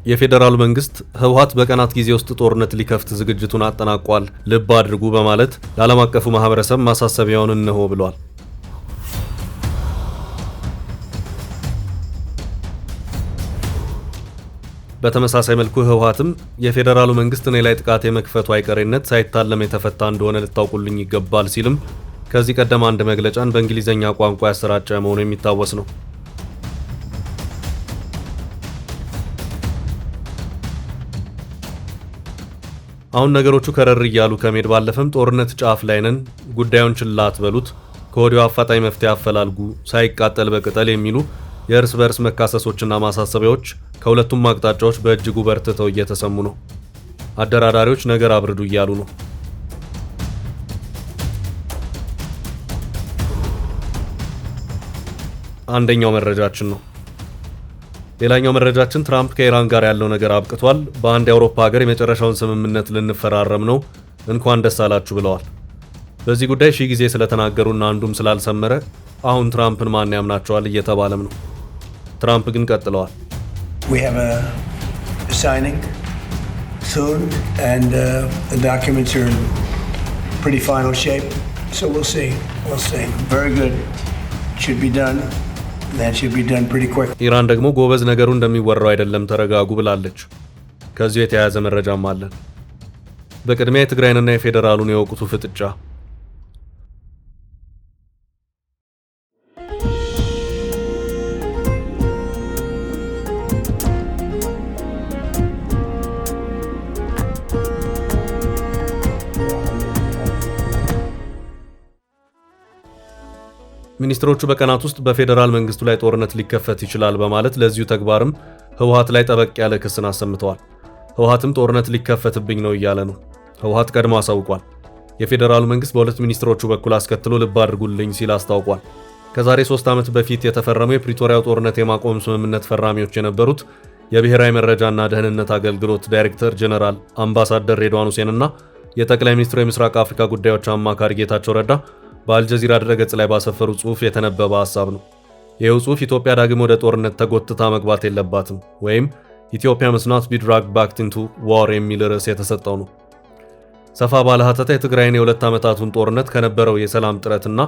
የፌደራል መንግስት ህወሓት በቀናት ጊዜ ውስጥ ጦርነት ሊከፍት ዝግጅቱን አጠናቋል፣ ልብ አድርጉ በማለት ለዓለም አቀፉ ማህበረሰብ ማሳሰቢያውን እነሆ ብሏል። በተመሳሳይ መልኩ ህወሓትም የፌደራሉ መንግስት እኔ ላይ ጥቃት የመክፈቱ አይቀሬነት ሳይታለም የተፈታ እንደሆነ ልታውቁልኝ ይገባል ሲልም ከዚህ ቀደም አንድ መግለጫን በእንግሊዘኛ ቋንቋ ያሰራጨ መሆኑ የሚታወስ ነው። አሁን ነገሮቹ ከረር እያሉ ከመሄድ ባለፈም ጦርነት ጫፍ ላይ ነን፣ ጉዳዩን ችላ አትበሉት፣ ከወዲሁ አፋጣኝ መፍትሄ አፈላልጉ፣ ሳይቃጠል በቅጠል የሚሉ የእርስ በርስ መካሰሶችና ማሳሰቢያዎች ከሁለቱም አቅጣጫዎች በእጅጉ በርትተው እየተሰሙ ነው። አደራዳሪዎች ነገር አብርዱ እያሉ ነው። አንደኛው መረጃችን ነው። ሌላኛው መረጃችን ትራምፕ ከኢራን ጋር ያለው ነገር አብቅቷል፣ በአንድ የአውሮፓ ሀገር የመጨረሻውን ስምምነት ልንፈራረም ነው፣ እንኳን ደስ አላችሁ ብለዋል። በዚህ ጉዳይ ሺህ ጊዜ ስለተናገሩና አንዱም ስላልሰመረ አሁን ትራምፕን ማን ያምናቸዋል እየተባለም ነው። ትራምፕ ግን ቀጥለዋል። We have a signing soon and the documents are in pretty final shape, so we'll see. Very good. Should be done. That should be done pretty quick. ኢራን ደግሞ ጎበዝ ነገሩ እንደሚወራው አይደለም ተረጋጉ ብላለች። ከዚሁ የተያያዘ መረጃም አለ። በቅድሚያ የትግራይንና የፌደራሉን የወቅቱ ፍጥጫ። ሚኒስትሮቹ በቀናት ውስጥ በፌደራል መንግስቱ ላይ ጦርነት ሊከፈት ይችላል በማለት ለዚሁ ተግባርም ህወሓት ላይ ጠበቅ ያለ ክስን አሰምተዋል። ህወሓትም ጦርነት ሊከፈትብኝ ነው እያለ ነው። ህወሓት ቀድሞ አሳውቋል። የፌደራሉ መንግስት በሁለት ሚኒስትሮቹ በኩል አስከትሎ ልብ አድርጉልኝ ሲል አስታውቋል። ከዛሬ 3 ዓመት በፊት የተፈረመው የፕሪቶሪያው ጦርነት የማቆም ስምምነት ፈራሚዎች የነበሩት የብሔራዊ መረጃና ደህንነት አገልግሎት ዳይሬክተር ጀነራል አምባሳደር ሬድዋን ሁሴንና የጠቅላይ ሚኒስትሩ የምስራቅ አፍሪካ ጉዳዮች አማካሪ ጌታቸው ረዳ በአልጀዚራ ድረገጽ ላይ ባሰፈሩ ጽሑፍ የተነበበ ሐሳብ ነው። ይህው ጽሑፍ ኢትዮጵያ ዳግም ወደ ጦርነት ተጎትታ መግባት የለባትም ወይም ኢትዮጵያ must not be dragged back into war የሚል ርዕስ የተሰጠው ነው። ሰፋ ባለ ሀተታ የትግራይን የ2 ዓመታቱን ጦርነት ከነበረው የሰላም ጥረትና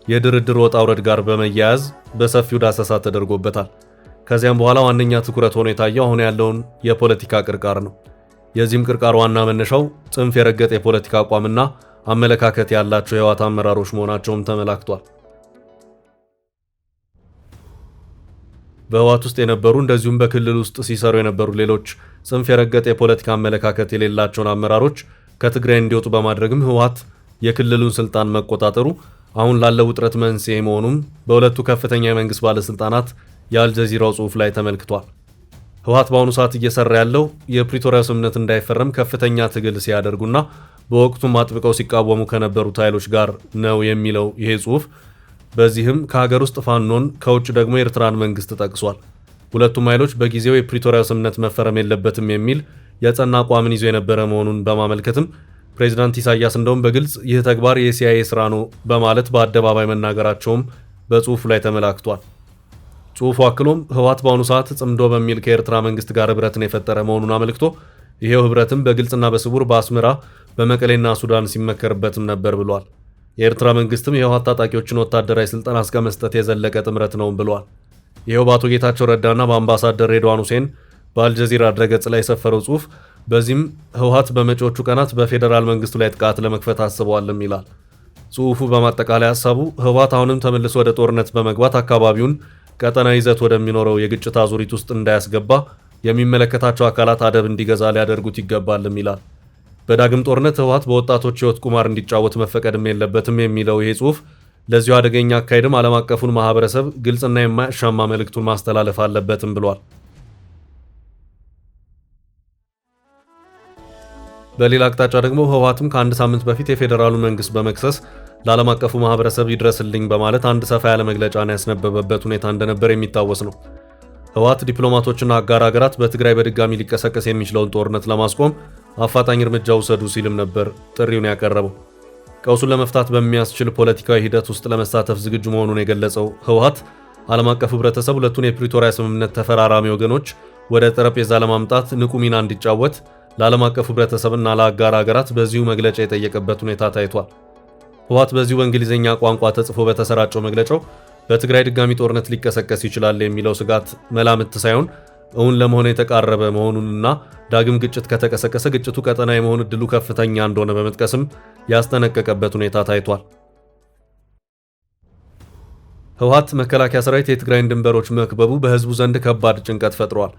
የድርድር ወጣ ውረድ ጋር በመያያዝ በሰፊው ዳሰሳ ተደርጎበታል። ከዚያም በኋላ ዋነኛ ትኩረት ሆኖ የታየው አሁን ያለውን የፖለቲካ ቅርቃር ነው። የዚህም ቅርቃር ዋና መነሻው ጽንፍ የረገጠ የፖለቲካ አቋምና አመለካከት ያላቸው የህወሓት አመራሮች መሆናቸውም ተመላክቷል። በህወሓት ውስጥ የነበሩ እንደዚሁም በክልል ውስጥ ሲሰሩ የነበሩ ሌሎች ጽንፍ የረገጠ የፖለቲካ አመለካከት የሌላቸውን አመራሮች ከትግራይ እንዲወጡ በማድረግም ህወሓት የክልሉን ስልጣን መቆጣጠሩ አሁን ላለው ውጥረት መንስኤ መሆኑም በሁለቱ ከፍተኛ የመንግስት ባለስልጣናት የአልጀዚራው ጽሑፍ ላይ ተመልክቷል። ህወሓት በአሁኑ ሰዓት እየሰራ ያለው የፕሪቶሪያ ስምምነት እንዳይፈረም ከፍተኛ ትግል ሲያደርጉና በወቅቱም አጥብቀው ሲቃወሙ ከነበሩት ኃይሎች ጋር ነው የሚለው ይሄ ጽሑፍ። በዚህም ከሀገር ውስጥ ፋኖን ከውጭ ደግሞ የኤርትራን መንግስት ጠቅሷል። ሁለቱም ኃይሎች በጊዜው የፕሪቶሪያ ስምምነት መፈረም የለበትም የሚል የጸና አቋምን ይዞ የነበረ መሆኑን በማመልከትም ፕሬዚዳንት ኢሳያስ እንደውም በግልጽ ይህ ተግባር የሲአይኤ ስራ ነው በማለት በአደባባይ መናገራቸውም በጽሑፉ ላይ ተመላክቷል። ጽሑፉ አክሎም ህወሓት በአሁኑ ሰዓት ጽምዶ በሚል ከኤርትራ መንግስት ጋር ህብረትን የፈጠረ መሆኑን አመልክቶ ይሄው ህብረትም በግልጽና በስውር በአስመራ በመቀሌና ሱዳን ሲመከርበትም ነበር ብሏል። የኤርትራ መንግስትም የህወሓት ታጣቂዎችን ወታደራዊ ስልጠና እስከ መስጠት የዘለቀ ጥምረት ነው ብሏል። ይሄው በአቶ ጌታቸው ረዳና በአምባሳደር ሬድዋን ሁሴን በአልጀዚራ ድረገጽ ላይ የሰፈረው ጽሑፍ በዚህም ህወሓት በመጪዎቹ ቀናት በፌዴራል መንግስቱ ላይ ጥቃት ለመክፈት አስበዋልም ይላል። ጽሑፉ በማጠቃለያ ሐሳቡ ህወሓት አሁንም ተመልሶ ወደ ጦርነት በመግባት አካባቢውን ቀጠናዊ ይዘት ወደሚኖረው የግጭት አዙሪት ውስጥ እንዳያስገባ የሚመለከታቸው አካላት አደብ እንዲገዛ ሊያደርጉት ይገባልም ይላል። በዳግም ጦርነት ህወሓት በወጣቶች ህይወት ቁማር እንዲጫወት መፈቀድም የለበትም የሚለው ይሄ ጽሑፍ ለዚሁ አደገኛ አካሄድም ዓለም አቀፉን ማህበረሰብ ግልጽና የማያሻማ መልእክቱን ማስተላለፍ አለበትም ብሏል። በሌላ አቅጣጫ ደግሞ ህወሓትም ከአንድ ሳምንት በፊት የፌዴራሉ መንግስት በመክሰስ ለዓለም አቀፉ ማህበረሰብ ይድረስልኝ በማለት አንድ ሰፋ ያለ መግለጫን ያስነበበበት ሁኔታ እንደነበር የሚታወስ ነው። ህወሓት ዲፕሎማቶችና አጋር ሀገራት በትግራይ በድጋሚ ሊቀሰቀስ የሚችለውን ጦርነት ለማስቆም አፋጣኝ እርምጃ ውሰዱ ሲልም ነበር ጥሪውን ያቀረበው። ቀውሱን ለመፍታት በሚያስችል ፖለቲካዊ ሂደት ውስጥ ለመሳተፍ ዝግጁ መሆኑን የገለጸው ህወሓት ዓለም አቀፍ ህብረተሰብ ሁለቱን የፕሪቶሪያ ስምምነት ተፈራራሚ ወገኖች ወደ ጠረጴዛ ለማምጣት ንቁ ሚና እንዲጫወት ለዓለም አቀፉ ህብረተሰብና ለአጋር ሀገራት በዚሁ መግለጫ የጠየቀበት ሁኔታ ታይቷል። ህወሓት በዚሁ በእንግሊዝኛ ቋንቋ ተጽፎ በተሰራጨው መግለጫው በትግራይ ድጋሚ ጦርነት ሊቀሰቀስ ይችላል የሚለው ስጋት መላምት ሳይሆን እውን ለመሆን የተቃረበ መሆኑንና ዳግም ግጭት ከተቀሰቀሰ ግጭቱ ቀጠና የመሆን ዕድሉ ከፍተኛ እንደሆነ በመጥቀስም ያስጠነቀቀበት ሁኔታ ታይቷል። ህወሓት መከላከያ ሰራዊት የትግራይን ድንበሮች መክበቡ በህዝቡ ዘንድ ከባድ ጭንቀት ፈጥሯል።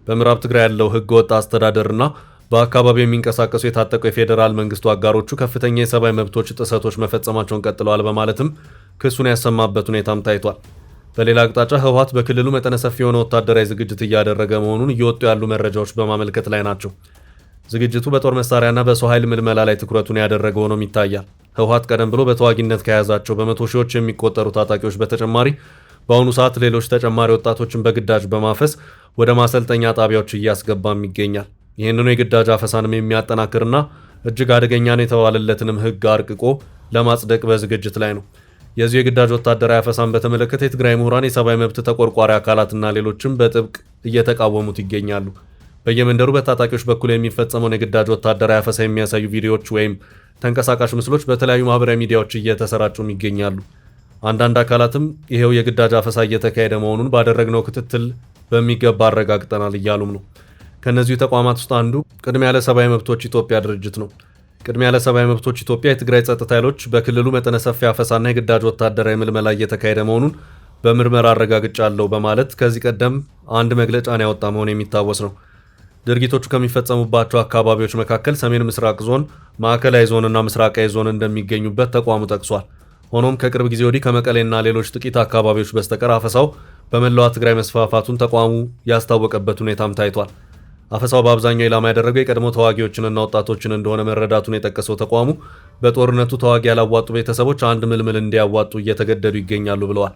በምዕራብ ትግራይ ያለው ህገወጥ አስተዳደርና በአካባቢው የሚንቀሳቀሱ የታጠቁ የፌዴራል መንግስቱ አጋሮቹ ከፍተኛ የሰብአዊ መብቶች ጥሰቶች መፈጸማቸውን ቀጥለዋል በማለትም ክሱን ያሰማበት ሁኔታም ታይቷል። በሌላ አቅጣጫ ህወሓት በክልሉ መጠነ ሰፊ የሆነ ወታደራዊ ዝግጅት እያደረገ መሆኑን እየወጡ ያሉ መረጃዎች በማመልከት ላይ ናቸው። ዝግጅቱ በጦር መሳሪያና በሰው ኃይል ምልመላ ላይ ትኩረቱን ያደረገ ሆኖም ይታያል። ህወሓት ቀደም ብሎ በተዋጊነት ከያዛቸው በመቶ ሺዎች የሚቆጠሩ ታጣቂዎች በተጨማሪ በአሁኑ ሰዓት ሌሎች ተጨማሪ ወጣቶችን በግዳጅ በማፈስ ወደ ማሰልጠኛ ጣቢያዎች እያስገባም ይገኛል። ይህንኑ የግዳጅ አፈሳንም የሚያጠናክርና እጅግ አደገኛ ነው የተባለለትንም ህግ አርቅቆ ለማጽደቅ በዝግጅት ላይ ነው። የዚሁ የግዳጅ ወታደራዊ አፈሳን በተመለከተ የትግራይ ምሁራን፣ የሰብአዊ መብት ተቆርቋሪ አካላትና ሌሎችም በጥብቅ እየተቃወሙት ይገኛሉ። በየመንደሩ በታጣቂዎች በኩል የሚፈጸመውን የግዳጅ ወታደራዊ አፈሳ የሚያሳዩ ቪዲዮዎች ወይም ተንቀሳቃሽ ምስሎች በተለያዩ ማህበራዊ ሚዲያዎች እየተሰራጩም ይገኛሉ። አንዳንድ አካላትም ይሄው የግዳጅ አፈሳ እየተካሄደ መሆኑን ባደረግነው ክትትል በሚገባ አረጋግጠናል እያሉም ነው። ከነዚሁ ተቋማት ውስጥ አንዱ ቅድሚያ ለሰብአዊ መብቶች ኢትዮጵያ ድርጅት ነው። ቅድሚያ ለሰብአዊ መብቶች ኢትዮጵያ የትግራይ ጸጥታ ኃይሎች በክልሉ መጠነ ሰፊ አፈሳና የግዳጅ ወታደራዊ ምልመላ እየተካሄደ መሆኑን በምርመራ አረጋግጫለሁ በማለት ከዚህ ቀደም አንድ መግለጫን ያወጣ መሆኑ የሚታወስ ነው። ድርጊቶቹ ከሚፈጸሙባቸው አካባቢዎች መካከል ሰሜን ምስራቅ ዞን፣ ማዕከላዊ ዞንና ምስራቃዊ ዞን እንደሚገኙበት ተቋሙ ጠቅሷል። ሆኖም ከቅርብ ጊዜ ወዲህ ከመቀሌና ሌሎች ጥቂት አካባቢዎች በስተቀር አፈሳው በመላዋ ትግራይ መስፋፋቱን ተቋሙ ያስታወቀበት ሁኔታም ታይቷል። አፈሳው በአብዛኛው ኢላማ ያደረገው የቀድሞ ተዋጊዎችንና ወጣቶችን እንደሆነ መረዳቱን የጠቀሰው ተቋሙ በጦርነቱ ተዋጊ ያላዋጡ ቤተሰቦች አንድ ምልምል እንዲያዋጡ እየተገደዱ ይገኛሉ ብለዋል።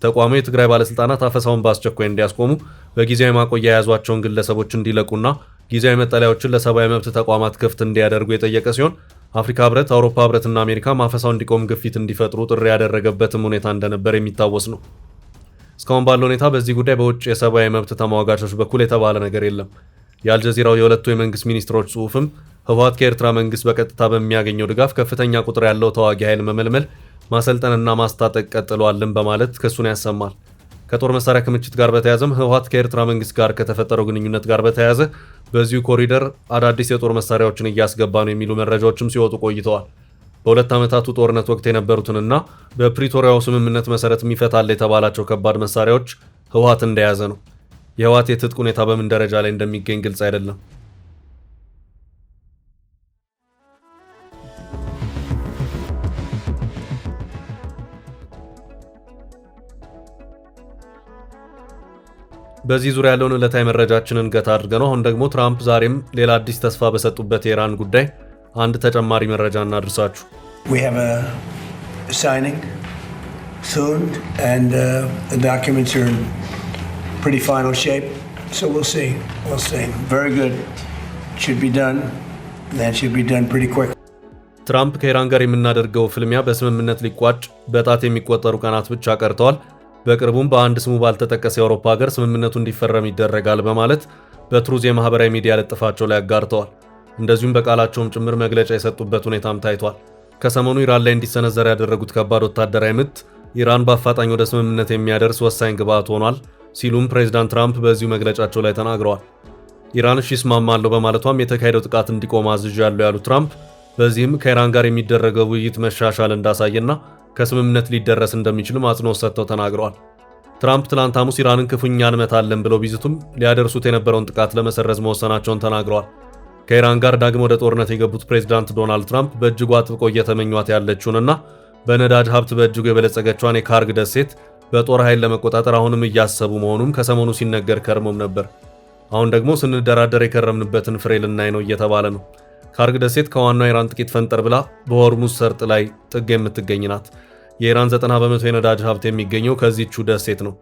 ተቋሙ የትግራይ ባለስልጣናት አፈሳውን በአስቸኳይ እንዲያስቆሙ፣ በጊዜያዊ ማቆያ የያዟቸውን ግለሰቦች እንዲለቁና ጊዜያዊ መጠለያዎችን ለሰብአዊ መብት ተቋማት ክፍት እንዲያደርጉ የጠየቀ ሲሆን አፍሪካ ህብረት፣ አውሮፓ ህብረትና አሜሪካ አፈሳው እንዲቆም ግፊት እንዲፈጥሩ ጥሪ ያደረገበትም ሁኔታ እንደነበር የሚታወስ ነው። እስካሁን ባለው ሁኔታ በዚህ ጉዳይ በውጭ የሰብአዊ መብት ተሟጋቾች በኩል የተባለ ነገር የለም። የአልጀዚራው የሁለቱ የመንግስት ሚኒስትሮች ጽሑፍም ህወሓት ከኤርትራ መንግስት በቀጥታ በሚያገኘው ድጋፍ ከፍተኛ ቁጥር ያለው ተዋጊ ኃይል መመልመል፣ ማሰልጠንና ማስታጠቅ ቀጥሏልን በማለት ክሱን ያሰማል። ከጦር መሳሪያ ክምችት ጋር በተያያዘም ህወሓት ከኤርትራ መንግስት ጋር ከተፈጠረው ግንኙነት ጋር በተያያዘ በዚሁ ኮሪደር አዳዲስ የጦር መሳሪያዎችን እያስገባ ነው የሚሉ መረጃዎችም ሲወጡ ቆይተዋል። በሁለት ዓመታቱ ጦርነት ወቅት የነበሩትንና በፕሪቶሪያው ስምምነት መሰረት ይፈታል የተባላቸው ከባድ መሳሪያዎች ህወሓት እንደያዘ ነው። የህወሓት የትጥቅ ሁኔታ በምን ደረጃ ላይ እንደሚገኝ ግልጽ አይደለም። በዚህ ዙሪያ ያለውን ዕለታዊ መረጃችንን ገታ አድርገነው አሁን ደግሞ ትራምፕ ዛሬም ሌላ አዲስ ተስፋ በሰጡበት የኢራን ጉዳይ አንድ ተጨማሪ መረጃ እናድርሳችሁ። We have a signing soon and the documents are in pretty final shape, so we'll see. Very good. Should be done. That should be done pretty quick. ትራምፕ ከኢራን ጋር የምናደርገው ፍልሚያ በስምምነት ሊቋጭ በጣት የሚቆጠሩ ቀናት ብቻ ቀርተዋል። በቅርቡም በአንድ ስሙ ባልተጠቀሰ የአውሮፓ ሀገር ስምምነቱ እንዲፈረም ይደረጋል በማለት በትሩዝ የማህበራዊ ሚዲያ ልጥፋቸው ላይ አጋርተዋል። እንደዚሁም በቃላቸውም ጭምር መግለጫ የሰጡበት ሁኔታም ታይቷል። ከሰሞኑ ኢራን ላይ እንዲሰነዘር ያደረጉት ከባድ ወታደራዊ ምት ኢራን በአፋጣኝ ወደ ስምምነት የሚያደርስ ወሳኝ ግብዓት ሆኗል ሲሉም ፕሬዚዳንት ትራምፕ በዚሁ መግለጫቸው ላይ ተናግረዋል። ኢራን እሺ እስማማለሁ በማለቷም የተካሄደው ጥቃት እንዲቆም አዝዣለሁ ያሉት ትራምፕ በዚህም ከኢራን ጋር የሚደረገው ውይይት መሻሻል እንዳሳየና ከስምምነት ሊደረስ እንደሚችልም አጽንኦት ሰጥተው ተናግረዋል። ትራምፕ ትላንት ሐሙስ ኢራንን ክፉኛ እንመታለን ብለው ቢዝቱም ሊያደርሱት የነበረውን ጥቃት ለመሰረዝ መወሰናቸውን ተናግረዋል። ከኢራን ጋር ዳግም ወደ ጦርነት የገቡት ፕሬዚዳንት ዶናልድ ትራምፕ በእጅጉ አጥብቆ እየተመኟት ያለችውንና በነዳጅ ሀብት በእጅጉ የበለጸገችዋን የካርግ ደሴት በጦር ኃይል ለመቆጣጠር አሁንም እያሰቡ መሆኑም ከሰሞኑ ሲነገር ከርሞም ነበር። አሁን ደግሞ ስንደራደር የከረምንበትን ፍሬ ልናይ ነው እየተባለ ነው። ካርግ ደሴት ከዋናው ኢራን ጥቂት ፈንጠር ብላ በሆርሙዝ ሰርጥ ላይ ጥግ የምትገኝ ናት። የኢራን 90% የነዳጅ ሀብት የሚገኘው ከዚህቹ ደሴት ነው።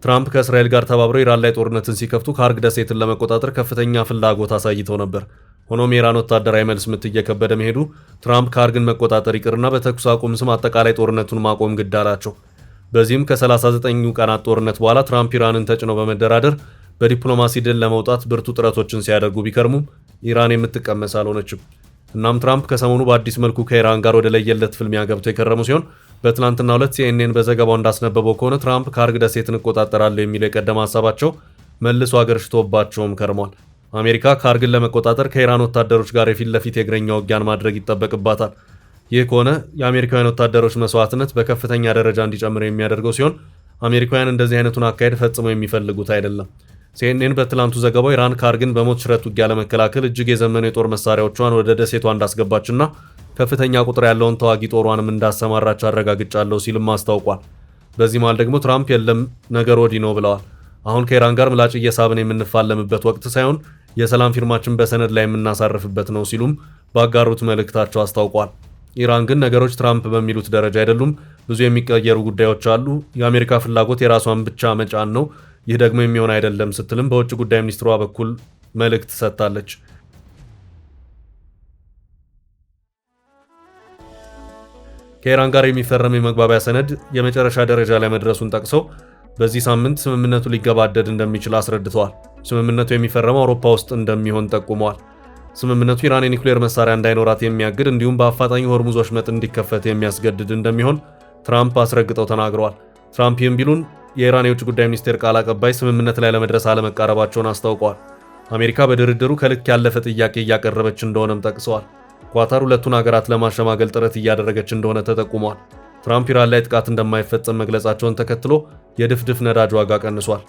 ትራምፕ ከእስራኤል ጋር ተባብረው ኢራን ላይ ጦርነትን ሲከፍቱ ካርግ ደሴትን ለመቆጣጠር ከፍተኛ ፍላጎት አሳይተው ነበር። ሆኖም የኢራን ወታደራዊ መልስ ምት እየከበደ መሄዱ ትራምፕ ካርግን መቆጣጠር ይቅርና በተኩስ አቁም ስም አጠቃላይ ጦርነቱን ማቆም ግድ አላቸው። በዚህም ከ39 ቀናት ጦርነት በኋላ ትራምፕ ኢራንን ተጭነው በመደራደር በዲፕሎማሲ ድል ለመውጣት ብርቱ ጥረቶችን ሲያደርጉ ቢከርሙም ኢራን የምትቀመስ አልሆነችም። እናም ትራምፕ ከሰሞኑ በአዲስ መልኩ ከኢራን ጋር ወደ ለየለት ፍልሚያ ገብተው የከረሙ ሲሆን በትናንትናው ዕለት CNN በዘገባው እንዳስነበበው ከሆነ ትራምፕ ካርግ ደሴትን እቆጣጠራለሁ የሚለው የቀደመ ሀሳባቸው መልሶ አገርሽቶባቸውም ከርሟል። አሜሪካ ካርግን ለመቆጣጠር ከኢራን ወታደሮች ጋር የፊት ለፊት የእግረኛ ውጊያን ማድረግ ይጠበቅባታል። ይህ ከሆነ የአሜሪካውያን ወታደሮች መስዋዕትነት በከፍተኛ ደረጃ እንዲጨምር የሚያደርገው ሲሆን አሜሪካውያን እንደዚህ አይነቱን አካሄድ ፈጽመው የሚፈልጉት አይደለም። CNN በትላንቱ ዘገባው ኢራን ካርግን በሞት ሽረት ውጊያ ለመከላከል እጅግ የዘመኑ የጦር መሳሪያዎቿን ወደ ደሴቷ እንዳስገባችና ከፍተኛ ቁጥር ያለውን ተዋጊ ጦሯንም እንዳሰማራች አረጋግጫለሁ ሲልም አስታውቋል። በዚህ መሃል ደግሞ ትራምፕ የለም ነገር ወዲህ ነው ብለዋል። አሁን ከኢራን ጋር ምላጭ እየሳብን የምንፋለምበት ወቅት ሳይሆን የሰላም ፊርማችን በሰነድ ላይ የምናሳርፍበት ነው ሲሉም ባጋሩት መልእክታቸው አስታውቋል። ኢራን ግን ነገሮች ትራምፕ በሚሉት ደረጃ አይደሉም፣ ብዙ የሚቀየሩ ጉዳዮች አሉ፣ የአሜሪካ ፍላጎት የራሷን ብቻ መጫን ነው፣ ይህ ደግሞ የሚሆን አይደለም ስትልም በውጭ ጉዳይ ሚኒስትሯ በኩል መልእክት ሰጥታለች። ከኢራን ጋር የሚፈረም የመግባቢያ ሰነድ የመጨረሻ ደረጃ ላይ መድረሱን ጠቅሰው በዚህ ሳምንት ስምምነቱ ሊገባደድ እንደሚችል አስረድተዋል። ስምምነቱ የሚፈረመው አውሮፓ ውስጥ እንደሚሆን ጠቁመዋል። ስምምነቱ ኢራን የኒውክሌር መሳሪያ እንዳይኖራት የሚያግድ እንዲሁም በአፋጣኝ ሆርሙዝ ወሽመጥ እንዲከፈት የሚያስገድድ እንደሚሆን ትራምፕ አስረግጠው ተናግረዋል። ትራምፕ ይህም ቢሉን የኢራን የውጭ ጉዳይ ሚኒስቴር ቃል አቀባይ ስምምነት ላይ ለመድረስ አለመቃረባቸውን አስታውቀዋል። አሜሪካ በድርድሩ ከልክ ያለፈ ጥያቄ እያቀረበች እንደሆነም ጠቅሰዋል። ኳታር ሁለቱን ሀገራት ለማሸማገል ጥረት እያደረገች እንደሆነ ተጠቁመዋል። ትራምፕ ኢራን ላይ ጥቃት እንደማይፈጸም መግለጻቸውን ተከትሎ የድፍድፍ ነዳጅ ዋጋ ቀንሷል።